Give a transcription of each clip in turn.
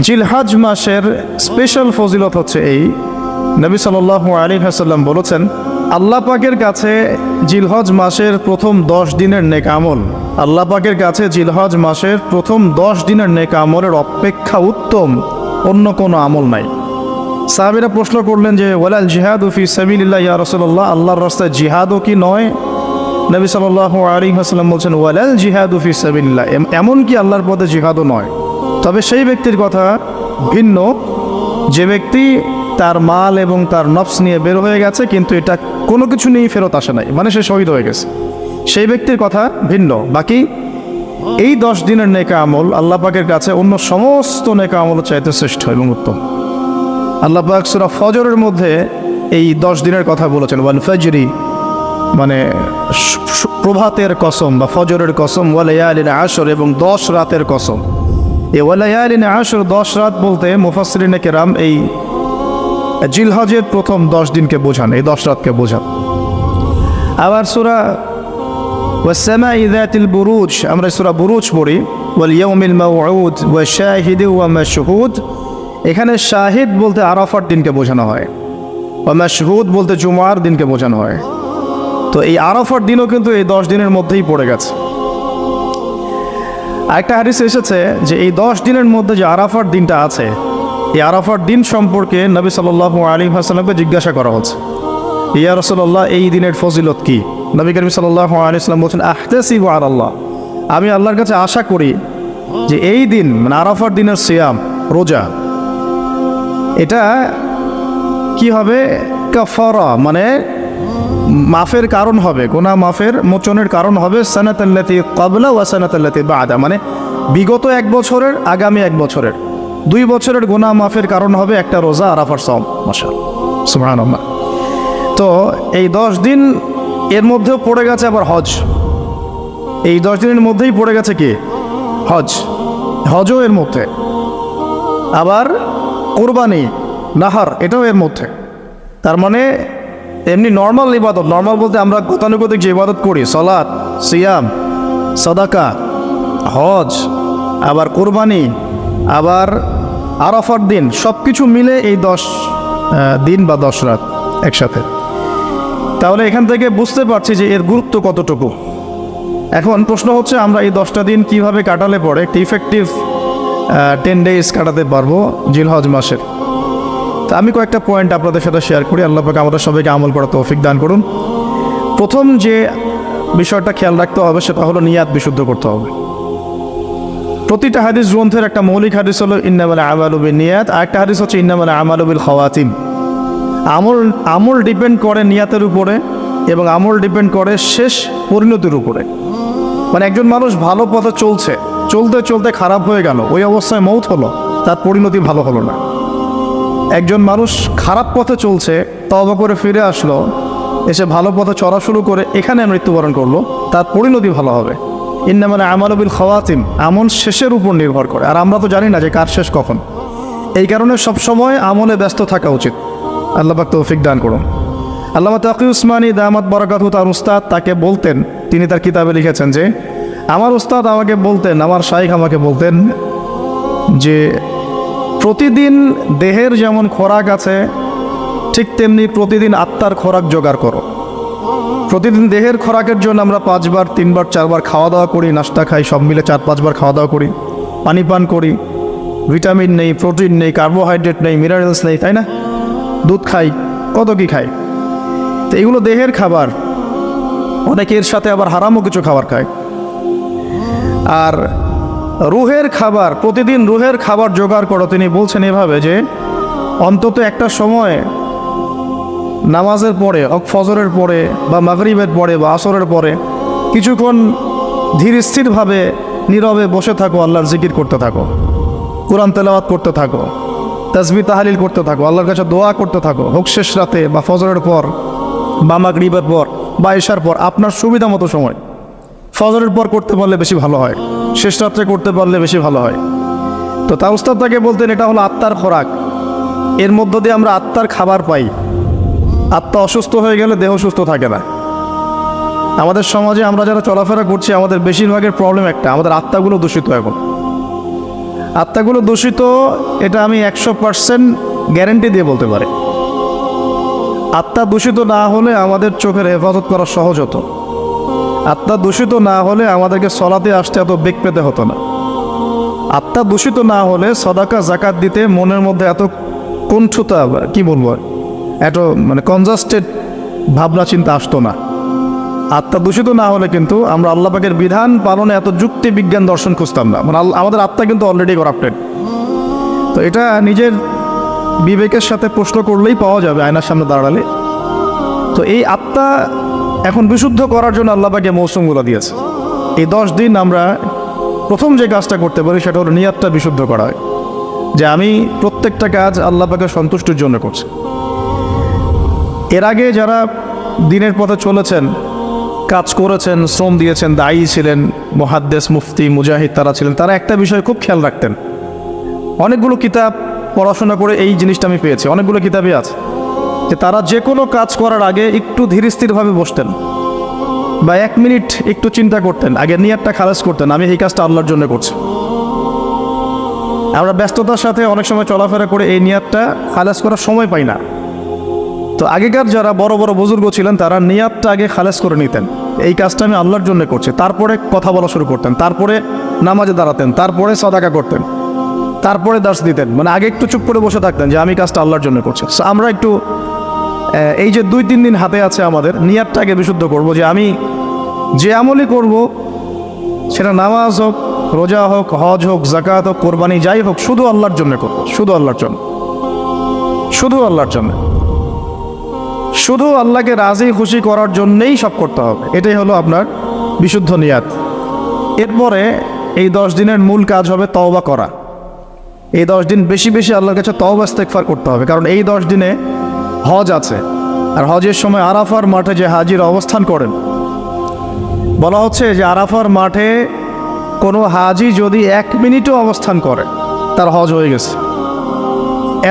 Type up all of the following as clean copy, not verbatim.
জিলহজ মাসের স্পেশাল ফজিলত হচ্ছে এই, নবী সাল্লাল্লাহু আলাইহি ওয়াসাল্লাম বলেছেন, আল্লাহ পাকের কাছে জিলহজ মাসের প্রথম 10 দিনের নেক আমল, আল্লাহ পাকের কাছে জিলহজ মাসের প্রথম 10 দিনের নেক আমলের অপেক্ষা উত্তম অন্য কোনো আমল নাই। সাহাবীরা প্রশ্ন করলেন যে ওয়ালাল জিহাদু ফি সাবিলিল্লাহ ইয়া রাসূলুল্লাহ, আল্লাহর রাস্তায় জিহাদও কি নয়? নবী সাল্লাল্লাহু আলাইহি ওয়াসাল্লাম বলছেন ওয়ালাল জিহাদু ফি সাবিলিল্লাহ, এমন কি আল্লাহর পথে জিহাদও নয়, তবে সেই ব্যক্তির কথা ভিন্ন যে ব্যক্তি তার মাল এবং তার নফস নিয়ে বের হয়ে গেছে কিন্তু এটা কোনো কিছু নিয়েই ফেরত আসে নাই, মানে সে শহীদ হয়ে গেছে, সেই ব্যক্তির কথা ভিন্ন। বাকি এই 10 দিনের নেকা আমল আল্লাহ পাকের কাছে অন্য সমস্ত নেকা আমল চাইতে শ্রেষ্ঠ এবং উত্তম। আল্লাহ পাক সূরা ফজরের মধ্যে এই 10 দিনের কথা বলেছেন, ওয়াল ফজরি মানে প্রভাতের কসম বা ফজরের কসম, ওয়া লায়ালিন আশর এবং 10 রাতের কসম। এই ওয়া লায়ালিন আশর 10 রাত বলতে মুফাসসিরিনে কেরাম এই জিলহজের প্রথম 10 দিনকে বোঝান, এই 10 রাতকে বোঝান। আবার সূরা ওয়াস সামাই যাতিল বুরুজ, আমরা সূরা বুরুজ পড়ি, ওয়াল ইয়াউমিল মাউউদ ওয়া শাহিদি ওয়া মাশহুদ, এখানে শাহিদ বলতে আরাফার দিনকে বোঝানো হয়, ওয়া মাশহুদ বলতে জুমার দিনকে বোঝানো হয়। তো এই আরাফার দিনও কিন্তু এই 10 দিনের মধ্যেই পড়ে গেছে। আরেকটা হাদিসে এসেছে যে এই 10 দিনের মধ্যে যে আরাফার দিনটা আছে, এই আরাফার দিন সম্পর্কে নবী সাল্লাল্লাহু আলাইহি ওয়াসাল্লামকে জিজ্ঞাসা করা হচ্ছে, ইয়া রাসূলুল্লাহ এই দিনের ফজিলত কি? নবী করিম সাল্লাল্লাহু আলাইহি ওয়াসাল্লাম বলছেন আহতাসিবু আলাল্লাহ, আমি আল্লাহর কাছে আশা করি যে এই দিন মানে আরাফার দিনের সিয়াম রোজা, এটা কি হবে? কাফারা মানে মাফের কারণ হবে, গুনাহ মাফের মোচনের কারণ হবে, সানাতাল্লাতি ক্বাবলা ওয়া সানাতাল্লাতি বা'দা, মানে বিগত 1 বছরের আগামী 1 বছরের 2 বছরের গুনাহ মাফের কারণ হবে একটা রোজা আরাফার সাওম। মাশাআল্লাহ, সুবহানাল্লাহ। তো এই 10 দিন এর মধ্যেও পড়ে গেছে আবার হজ, এই 10 দিনের মধ্যেই পড়ে গেছে কি? হজ, হজও এর মধ্যে, আবার কুরবানি নাহার এটাও এর মধ্যে। তার মানে এমনি নর্মাল ইবাদত, নর্মাল বলতে আমরা গতানুগতিক যে ইবাদত করি, সালাত, সিয়াম, সাদাকা, হজ, আবার কুরবানি, আবার আরাফার দিন, সব কিছু মিলে এই 10 দিন বা 10 রাত একসাথে। তাহলে এখান থেকে বুঝতে পারছি যে এর গুরুত্ব কতটুকু। এখন প্রশ্ন হচ্ছে আমরা এই 10টা দিন কিভাবে কাটালে পরে একটি ইফেক্টিভ 10 ডেজ কাটাতে পারবো জিলহজ মাসের। তা আমি কয়েকটা পয়েন্ট আপনাদের সাথে শেয়ার করি, আল্লাহ পাক আমাদের সবাইকে আমল করার তৌফিক দান করুন। প্রথম যে বিষয়টা খেয়াল রাখতে হবে সেটা হলো নিয়াত বিশুদ্ধ করতে হবে। প্রতিটা হাদিস গ্রন্থের একটা মৌলিক হাদিস হলো ইন্নামাল আমালু বিন্নিয়াত, আরেকটা হাদিস হচ্ছে ইন্নামাল আমালু বিল খাওয়াতিম। আমল ডিপেন্ড করে নিয়াতের উপরে এবং আমল ডিপেন্ড করে শেষ পরিণতির উপরে। মানে একজন মানুষ ভালো পথে চলছে, চলতে চলতে খারাপ হয়ে গেল, ওই অবস্থায় মৌত হলো, তার পরিণতি ভালো হলো না। একজন মানুষ খারাপ পথে চলছে, তওবা করে ফিরে আসলো, এসে ভালো পথে চলা শুরু করে এখানে মৃত্যুবরণ করলো, তার পরিণতি ভালো হবে। ইন্নামাল আমালু বিল খাওয়াতিম, আমল শেষের উপর নির্ভর করে, আর আমরা তো জানি না যে কার শেষ কখন। এই কারণে সবসময় আমলে ব্যস্ত থাকা উচিত। আল্লাহ পাক তৌফিক দান করুন। আল্লামা তাকি উসমানী দামাত বারাকাতুহু তার উস্তাদ তাকে বলতেন, তিনি তার কিতাবে লিখেছেন যে আমার উস্তাদ আমাকে বলতেন, আমার শাইখ আমাকে বলতেন যে প্রতিদিন দেহের যেমন খোরাক আছে ঠিক তেমনি প্রতিদিন আত্মার খোরাক জোগাড় করো। প্রতিদিন দেহের খোরাকের জন্য আমরা 5 বার 3 বার 4 বার খাওয়া দাওয়া করি, নাস্তা খাই, সব মিলে 4-5 বার খাওয়া দাওয়া করি, পানি পান করি, ভিটামিন নেই, প্রোটিন নেই, কার্বোহাইড্রেট নেই, মিনারেলস নেই, তাই না? দুধ খাই, কত কি খাই। তো এগুলো দেহের খাবার, অনেকের সাথে আবার হারামও কিছু খাবার খায়। আর রুহের খাবার, প্রতিদিন রুহের খাবার জোগাড় করো। তিনি বলছেন এভাবে যে অন্তত একটা সময় নামাজের পরে, ফজরের পরে বা মাগরিবের পরে বা আসরের পরে কিছুক্ষণ ধীর স্থিরভাবে নীরবে বসে থাকো, আল্লাহর জিকির করতে থাকো, কোরআন তেলাওয়াত করতে থাকো, তাসবিহ তাহলিল করতে থাকো, আল্লাহর কাছে দোয়া করতে থাকো, হোক শেষ রাতে বা ফজরের পর বা মাগরিবের পর বা ইশার পর, আপনার সুবিধা মতো সময়। ফজরের পর করতে পারলে বেশি ভালো হয়, শেষ রাত্রে করতে পারলে বেশি ভালো হয়। তো তার উস্তাদ তাকে বলতেন এটা হলো আত্মার খোরাক, এর মধ্য দিয়ে আমরা আত্মার খাবার পাই। আত্মা অসুস্থ হয়ে গেলে দেহ সুস্থ থাকে না। আমাদের সমাজে আমরা যারা চলাফেরা করছি আমাদের বেশিরভাগের প্রবলেম একটা, আমাদের আত্মাগুলো দূষিত। এখন আত্মাগুলো দূষিত, এটা আমি 100% গ্যারেন্টি দিয়ে বলতে পারি। আত্মা দূষিত না হলে আমাদের চোখের হেফাজত করা সহজ হতো। আত্মা দূষিত না হলে আমাদেরকে সলাতে আসতে এত বেগ পেতে হতো না। আত্মা দূষিত না হলে সদাকা জাকাত দিতে মনের মধ্যে এত কুণ্ঠতা, কি বলবো, এত মানে কনজাস্টেড ভাবনা চিন্তা আসতো না। আত্মা দূষিত না হলে কিন্তু আমরা আল্লাহ পাকের বিধান পালনে এত যুক্তি বিজ্ঞান দর্শন খুঁজতাম না। মানে আমাদের আত্মা কিন্তু অলরেডি করাপ্টেড। তো এটা নিজের বিবেকের সাথে প্রশ্ন করলেই পাওয়া যাবে আয়নার সামনে দাঁড়ালে। তো এই আত্মা এখন বিশুদ্ধ করার জন্য আল্লাহ পাকে মৌসুমগুলো দিয়েছে। এই 10 দিন আমরা প্রথম যে কাজটা করতে পারি সেটা হলো নিয়াতটা বিশুদ্ধ করা হয়, যে আমি প্রত্যেকটা কাজ আল্লাহ পাকের সন্তুষ্টির জন্য করছি। এর আগে যারা দিনের পথে চলেছেন, কাজ করেছেন, শ্রম দিয়েছেন, দায়ী ছিলেন, মুহাদ্দিস, মুফতি, মুজাহিদ তারা ছিলেন, তারা একটা বিষয় খুব খেয়াল রাখতেন। অনেকগুলো কিতাব পড়াশোনা করে এই জিনিসটা আমি পেয়েছি, অনেকগুলো কিতাবই আছে, যে তারা যে কোনো কাজ করার আগে একটু ধীরস্থিরভাবে বসতেন বা 1 মিনিট একটু চিন্তা করতেন, আগে নিয়াতটা খালাস করতেন, আমি এই কাজটা আল্লাহর জন্য করছি। আমরা ব্যস্ততার সাথে অনেক সময় চলাফেরা করে এই নিয়াতটা খালাস করার সময় পাই না। তো আগেকার যারা বড় বড় বুজুর্গ ছিলেন তারা নিয়াতটা আগে খালাস করে নিতেন, এই কাজটা আমি আল্লাহর জন্য করছি, তারপরে কথা বলা শুরু করতেন, তারপরে নামাজে দাঁড়াতেন, তারপরে সাদাকা করতেন, তারপরে দার্স দিতেন। মানে আগে একটু চুপ করে বসে থাকতেন যে আমি কাজটা আল্লাহর জন্য করছি। সো আমরা একটু এই যে 2-3 দিন হাতে আছে আমাদের, নিয়াতটাকে বিশুদ্ধ করব, যে আমি যে আমলই করব সেটা নামাজ হোক, রোজা হোক, হজ হোক, জাকাত হোক, কোরবানি যাই হোক, শুধু আল্লাহর জন্য করব, শুধু আল্লাহর জন্য, শুধু আল্লাহর জন্য, শুধু আল্লাহকে রাজি খুশি করার জন্যেই সব করতে হবে। এটাই হলো আপনার বিশুদ্ধ নিয়াত। এরপরে এই 10 দিনের মূল কাজ হবে তওবা করা। এই 10 দিন বেশি বেশি আল্লাহর কাছে তওবা ইস্তেগফার করতে হবে, কারণ এই 10 দিনে হজ আছে। আর হজের সময় আরাফার মাঠে যে হাজির অবস্থান করেন, বলা হচ্ছে যে আরাফার মাঠে কোনো হাজি যদি 1 মিনিটও অবস্থান করে তার হজ হয়ে গেছে।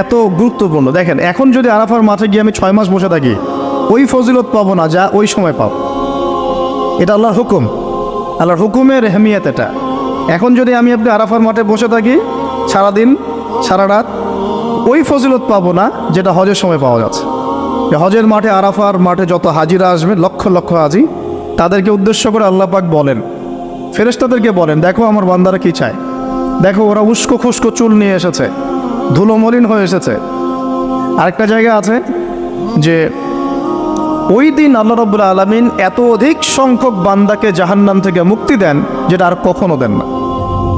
এত গুরুত্বপূর্ণ। দেখেন, এখন যদি আরাফার মাঠে গিয়ে আমি 6 মাস বসে থাকি, ওই ফজিলত পাবো না যা ওই সময় পাবো। এটা আল্লাহর হুকুম, আল্লাহর হুকুমের এহমিয়ত এটা। এখন যদি আমি আপনি আরাফার মাঠে বসে থাকি সারাদিন সারা রাত, ওই ফজিলত পাবো না যেটা হজের সময় পাওয়া যাচ্ছে। হজের মাঠে, আরাফার মাঠে যত হাজিরা আসবে, লক্ষ লক্ষ হাজি, তাদেরকে উদ্দেশ্য করে আল্লাহ পাক বলেন, ফেরেশতাদেরকে বলেন, দেখো আমার বান্দারা কি চায়, দেখো ওরা উস্কো খুস্কো চুল নিয়ে এসেছে, ধুলো মলিন হয়ে এসেছে। আরেকটা জায়গা আছে যে ওই দিন আল্লাহ রাব্বুল আলামিন এত অধিক সংখ্যক বান্দাকে জাহান্নাম থেকে মুক্তি দেন যেটা আর কখনো দেন না,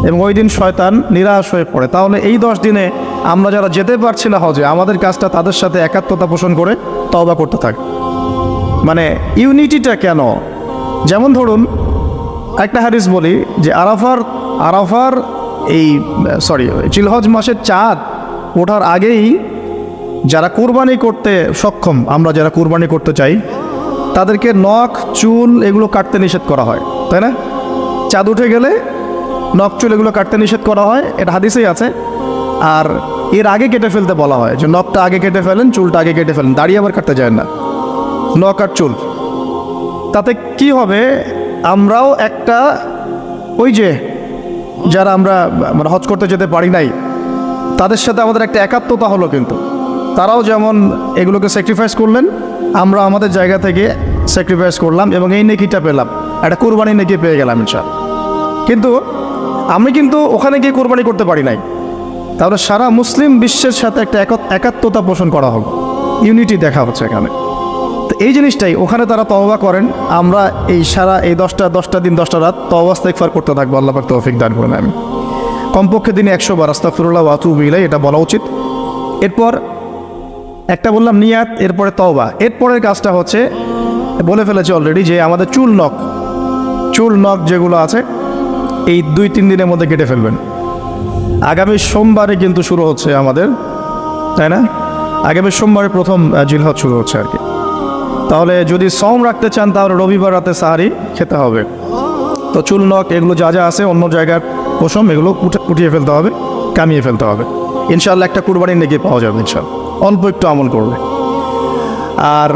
এবং ওই দিন শয়তান নিরাশ হয়ে পড়ে। তাহলে এই 10 দিনে আমরা যারা যেতে পারছি না হজে, আমাদের কাজটা তাদের সাথে একাত্মতা পোষণ করে তওবা করতে থাকি। মানে ইউনিটিটা কেন? যেমন ধরুন একটা হাদিস বলি যে আরাফার এই জিলহজ মাসের চাঁদ ওঠার আগেই যারা কুরবানি করতে সক্ষম, আমরা যারা কুরবানি করতে চাই, তাদেরকে নখ, চুল এগুলো কাটতে নিষেধ করা হয়, তাই না? চাঁদ উঠে গেলে নখ, চুল এগুলো কাটতে নিষেধ করা হয়, এটা হাদিসেই আছে। আর এর আগে কেটে ফেলতে বলা হয়, যে নখটা আগে কেটে ফেলেন, চুলটা আগে কেটে ফেলেন, দাড়ি আবার কাটতে যায় না, নখ আর চুল। তাতে কি হবে, আমরাও একটা, ওই যে যারা আমরা মানে হজ করতে যেতে পারি নাই, তাদের সাথে আমাদের একটা একাত্মতা হলো। কিন্তু তারাও যেমন এগুলোকে স্যাক্রিফাইস করলেন, আমরা আমাদের জায়গা থেকে স্যাক্রিফাইস করলাম এবং এই নেকিটা পেলাম, একটা কুরবানি নেকি পেয়ে গেলাম ইনশাআল্লাহ। কিন্তু আমি কিন্তু ওখানে গিয়ে কুরবানি করতে পারি নাই, তাহলে সারা মুসলিম বিশ্বের সাথে একটা একাত্মতা পোষণ করা হলো, ইউনিটি দেখা হচ্ছে এখানে। তো এই জিনিসটাই ওখানে তারা তওবা করেন, আমরা এই সারা এই 10টা দিন 10টা রাত তওবা ইস্তেগফার করতে থাকবো। আল্লাহ পাক তৌফিক দান করেন। আমি কমপক্ষে দিনে 100 বার আস্তাগফিরুল্লাহ ওয়া আতুবু ইলাইহি এটা বলা উচিত। এরপর একটা বললাম নিয়াত, এরপরে তওবা। এরপরের কাজটা হচ্ছে, বলে ফেলেছি অলরেডি, যে আমাদের চুল নখ যেগুলো আছে এই 2-3 দিনের মধ্যে কেটে ফেলবেন। আগামী সোমবারে কিন্তু শুরু হচ্ছে আমাদের, তাই না? আগামী সোমবারে প্রথম জিলহজ শুরু হচ্ছে আর কি। তাহলে যদি সওম রাখতে চান তাহলে রবিবার রাতে সাহারি খেতে হবে। তো চুল, নখ এগুলো যা যা আছে অন্য জায়গার পশম, এগুলো উঠিয়ে ফেলতে হবে, কামিয়ে ফেলতে হবে। ইনশাআল্লাহ একটা কুরবানি নেকি পাওয়া যাবে ইনশাআল্লাহ, অল্প একটু আমল করবে। আর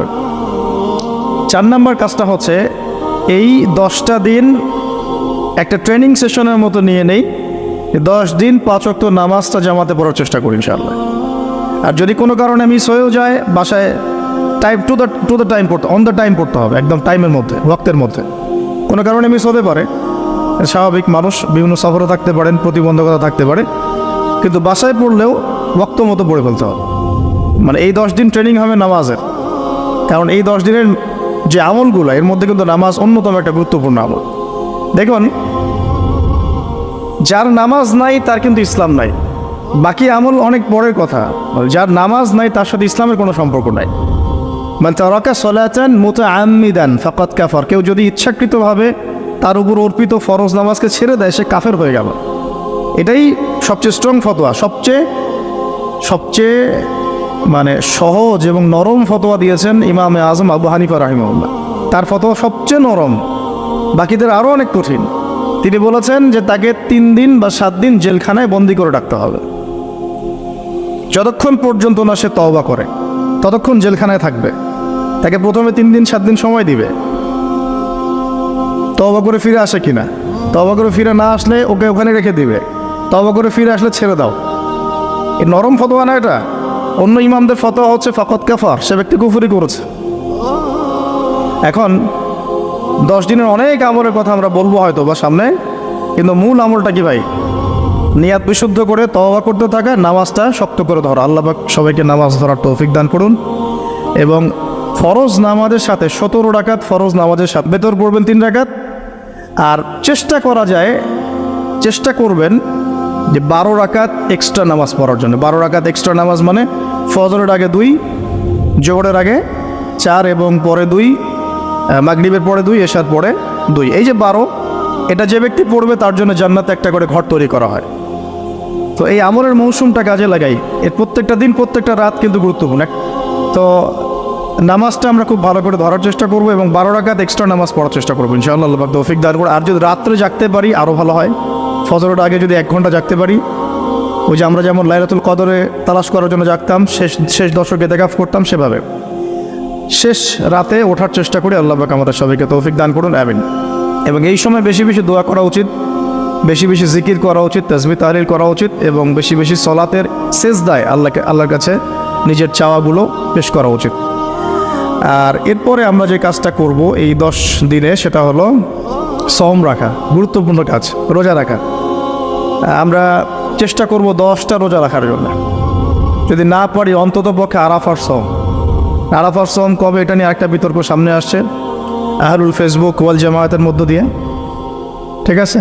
4 নম্বর কাজটা হচ্ছে, এই 10টা দিন একটা ট্রেনিং সেশনের মতো নিয়ে নেই এই 10 দিন 5 ওয়াক্ত নামাজটা জামাতে পড়ার চেষ্টা করি ইনশাআল্লাহ। আর যদি কোনো কারণে মিস হয়েও যায়, বাসায় টাইম টু দ্য টাইম পড়তে, অন দ্য টাইম পড়তে হবে, একদম টাইমের মধ্যে, ওয়াক্তের মধ্যে। কোনো কারণে মিস হতে পারে, স্বাভাবিক মানুষ, বিভিন্ন সফরে থাকতে পারেন, প্রতিবন্ধকতা থাকতে পারে, কিন্তু বাসায় পড়লেও ওয়াক্ত মতো পড়ে ফেলতে হবে। মানে এই 10 দিন ট্রেনিং হবে নামাজের, কারণ এই 10 দিনের যে আমলগুলো, এর মধ্যে কিন্তু নামাজ অন্যতম একটা গুরুত্বপূর্ণ আমল। দেখুন, যার নামাজ নাই তার কিন্তু ইসলাম নাই, বাকি আমল অনেক পরের কথা। যার নামাজ নাই তার সাথে ইসলামের কোনো সম্পর্ক নাই। মান তারাকা সালাতান মুতাআম্মিদান ফাকাদ কাফার, কেউ যদি ইচ্ছাকৃতভাবে তার উপর অর্পিত ফরজ নামাজকে ছেড়ে দেয়, সে কাফের হয়ে গেল। এটাই সবচেয়ে স্ট্রং ফতোয়া, সবচেয়ে মানে সহজ এবং নরম ফতোয়া দিয়েছেন ইমামে আজম আবু হানিফা রাহিমাহুল্লাহ। তার ফতোয়া সবচেয়ে নরম, বাকিদের আরও অনেক কঠিন। তিনি বলেছেন যে তাকে 3 দিন বা 7 দিন জেলখানায় বন্দি করে রাখতে হবে। যতক্ষণ পর্যন্ত না সে তওবা করে ততক্ষণ জেলখানায় থাকবে। তাকে প্রথমে 3 দিন 7 দিন সময় দিবে, তওবা করে ফিরে আসে কিনা। তওবা করে ফিরে না আসলে ওকে ওখানে রেখে দিবে, তওবা করে ফিরে আসলে ছেড়ে দাও। এই নরম ফতোয়া না এটা। অন্য ইমামদের ফতোয়া হচ্ছে ফাকাদ কাফার, সে ব্যক্তি কুফরি করেছে। এখন 10 দিনের অনেক আমলের কথা আমরা বলবো হয়তো বা সামনে, কিন্তু মূল আমলটা কি ভাই? নিয়াত বিশুদ্ধ করে তওবা করতে থাকা, নামাজটা শক্ত করে ধরা। আল্লাহ পাক সবাইকে নামাজ ধরার তৌফিক দান করুন। এবং ফরজ নামাজের সাথে 17 রাকাত ফরজ নামাজের সাথে বেতর পড়বেন 3 রাকাত। আর চেষ্টা করবেন যে 12 রাকাত এক্সট্রা নামাজ পড়ার জন্য। 12 রাকাত এক্সট্রা নামাজ মানে ফজরের আগে 2, জোহরের আগে 4 এবং পরে 2, মাগরিবের পরে 2, এশার পরে 2। এই যে 12, এটা যে ব্যক্তি পড়বে তার জন্য জান্নাতে একটা করে ঘর তৈরি করা হয়। তো এই আমলের মৌসুমটা কাজে লাগাই। এর প্রত্যেকটা দিন, প্রত্যেকটা রাত কিন্তু গুরুত্বপূর্ণ। তো নামাজটা আমরা খুব ভালো করে ধরার চেষ্টা করবো এবং 12 রাকাত এক্সট্রা নামাজ পড়ার চেষ্টা করবো ইনশাআল্লাহ। আল্লাহ পাক তৌফিক দান করে। আর যদি রাত্রে জাগতে পারি আরও ভালো হয়। ফজরের আগে যদি 1 ঘন্টা জাগতে পারি, ওই যে আমরা যেমন লাইলাতুল কদরে তালাশ করার জন্য জাগতাম, শেষ দশকে ইতিকাফ করতাম, সেভাবে শেষ রাতে ওঠার চেষ্টা করি। আল্লাহ পাক আমাদের সবাইকে তৌফিক দান করুন, আমিন। এবং এই সময় বেশি বেশি দোয়া করা উচিত, বেশি বেশি জিকির করা উচিত, তাসবিহ তাহলিল করা উচিত, এবং বেশি বেশি সলাতের সেজদায় আল্লাহর কাছে নিজের চাওয়াগুলো পেশ করা উচিত। আর এরপরে আমরা যে কাজটা করব এই 10 দিনে, সেটা হলো সওম রাখা। গুরুত্বপূর্ণ কাজ, রোজা রাখা। আমরা চেষ্টা করব 10টা রোজা রাখার জন্য। যদি না পারি অন্তত পক্ষে আরাফার সওম কবে, এটা নিয়ে একটা বিতর্ক সামনে আসছে আহলুল ফেসবুক ওয়াল জামায়াতের মধ্য দিয়ে। ঠিক আছে,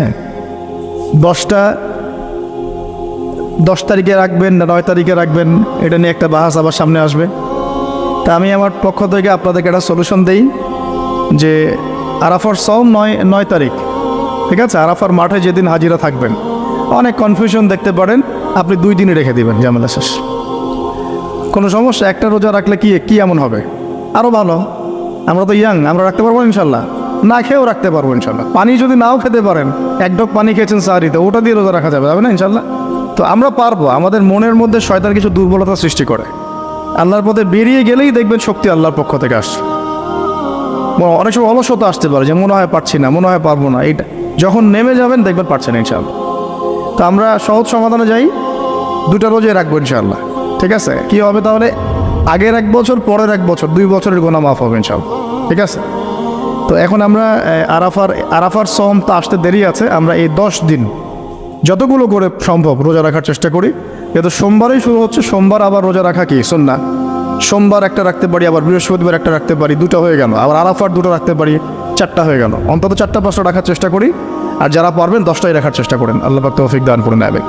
10 তারিখে রাখবেন না 9 তারিখে রাখবেন, এটা নিয়ে একটা বাহাস আবার সামনে আসবে। তা আমি আমার পক্ষ থেকে আপনাদেরকে একটা সলিউশন দেই যে আরাফার সওম 9 তারিখ। ঠিক আছে, আরাফার মাঠে যেদিন হাজিরা থাকবেন। অনেক কনফিউশন দেখতে পারেন, আপনি 2 দিনে রেখে দিবেন, ঝামেলা শেষ, কোনো সমস্যা। একটা রোজা রাখলে কি এমন হবে? আরও ভালো। আমরা তো ইয়াং, আমরা রাখতে পারবো ইনশাল্লাহ। না খেয়েও রাখতে পারবো ইনশাল্লাহ। পানি যদি নাও খেতে পারেন, 1 ঢোক পানি খেয়েছেন সাহারিতে, ওটা দিয়ে রোজা রাখা যাবে না ইনশাল্লাহ। তো আমরা পারবো। আমাদের মনের মধ্যে শয়তান কিছু দুর্বলতা সৃষ্টি করে। আল্লাহর পথে বেরিয়ে গেলেই দেখবেন শক্তি আল্লাহর পক্ষ থেকে আসছে। অনেক সময় অলসতা আসতে পারে, যে মনে হয় পারছি না, মনে হয় পারবো না। এইটা যখন নেমে যাবেন দেখবেন পারছেন ইনশাআল্লাহ। তো আমরা সহজ সমাধানে যাই, 2টা রোজাই রাখবো ইনশাআল্লাহ। ঠিক আছে, কি হবে তাহলে? আগের 1 বছর, পরের 1 বছর, 2 বছরের গুনাহ মাফ হবে ইনশাআল্লাহ। ঠিক আছে, তো এখন আমরা আরাফার সওম তো আসতে দেরি আছে। আমরা এই 10 দিন যতগুলো করে সম্ভব রোজা রাখার চেষ্টা করি। যেহেতু সোমবারেই শুরু হচ্ছে, সোমবার আবার রোজা রাখা কি সুন্নাহ। সোমবার একটা রাখতে পারি, আবার বৃহস্পতিবার একটা রাখতে পারি, 2টা হয়ে গেল। আবার আরাফার 2টা রাখতে পারি, 4টা হয়ে গেল। অন্তত 4টা 5টা রাখার চেষ্টা করি। আর যারা পারবেন 10টাই রাখার চেষ্টা করেন। আল্লাহ পাক তৌফিক দান করে নেবে।